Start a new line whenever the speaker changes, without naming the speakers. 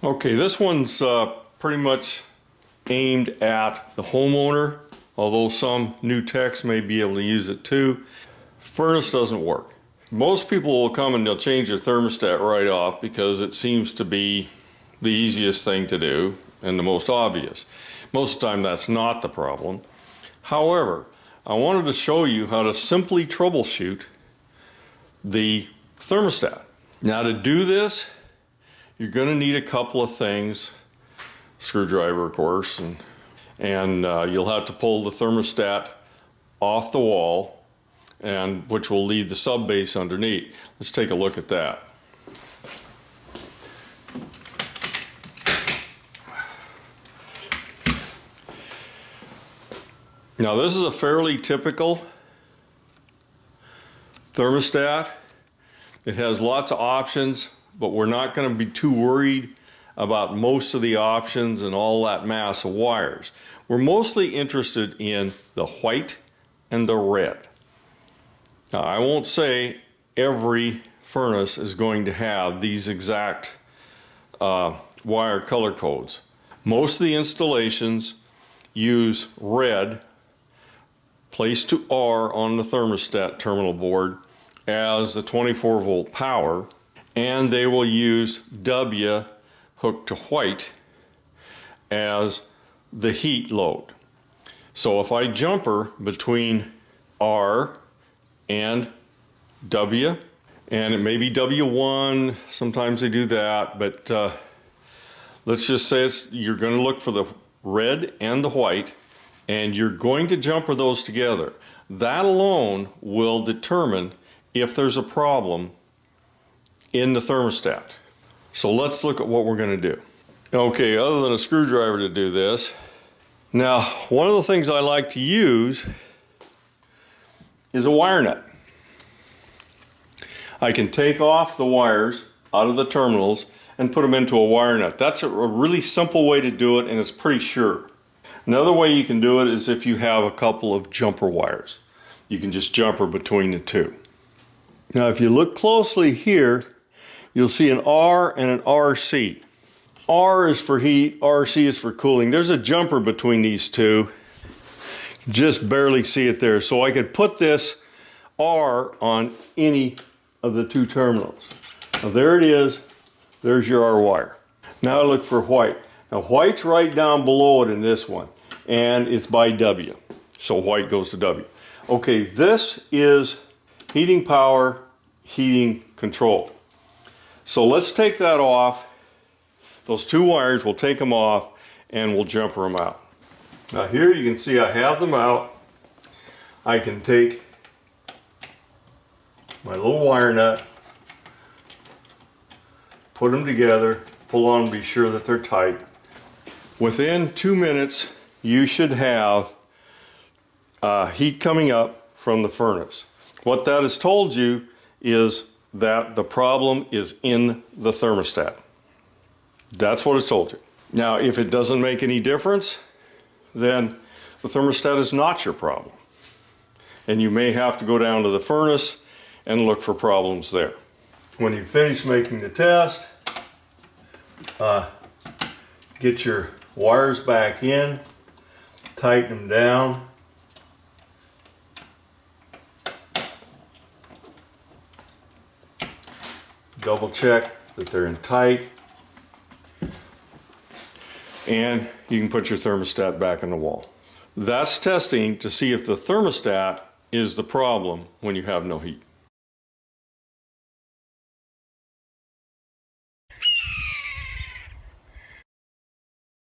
Okay, this one's pretty much aimed at the homeowner, although some new techs may be able to use it too. Furnace doesn't work. Most people will come and they'll change their thermostat right off because it seems to be the easiest thing to do and the most obvious. Most of the time that's not the problem. However, I wanted to show you how to simply troubleshoot the thermostat. Now to do this, you're going to need a couple of things. Screwdriver, of course, and you'll have to pull the thermostat off the wall, and which will leave the sub base underneath. Let's take a look at that. Now this is a fairly typical thermostat. It has lots of options, but we're not going to be too worried about most of the options and all that mass of wires. We're mostly interested in the white and the red. Now I won't say every furnace is going to have these exact wire color codes. Most of the installations use red placed to R on the thermostat terminal board as the 24 volt power, and they will use W hooked to white as the heat load. So if I jumper between R and W, and it may be W1, sometimes they do that, but let's just say you're going to look for the red and the white, and you're going to jumper those together. That alone will determine if there's a problem in the thermostat. So let's look at what we're going to do. Okay, other than a screwdriver to do this, now one of the things I like to use is a wire nut. I can take off the wires out of the terminals and put them into a wire nut. That's a really simple way to do it, and it's pretty sure. Another way you can do it is if you have a couple of jumper wires. You can just jumper between the two. Now if you look closely here, you'll see an R and an RC. R is for heat, RC is for cooling. There's a jumper between these two. Just barely see it there. So I could put this R on any of the two terminals. Now there it is. There's your R wire. Now I look for white. Now white's right down below it in this one, and it's by W. So white goes to W. Okay, this is heating power, heating control. So let's take that off. Those two wires, we'll take them off and we'll jumper them out. Now here you can see I have them out. I can take my little wire nut, put them together, pull on and be sure that they're tight. Within 2 minutes, you should have heat coming up from the furnace. What that has told you is that the problem is in the thermostat. That's what it's told you. Now, if it doesn't make any difference, then the thermostat is not your problem. And you may have to go down to the furnace and look for problems there. When you finish making the test, get your wires back in, tighten them down. Double check that they're in tight. And you can put your thermostat back in the wall. That's testing to see if the thermostat is the problem when you have no heat.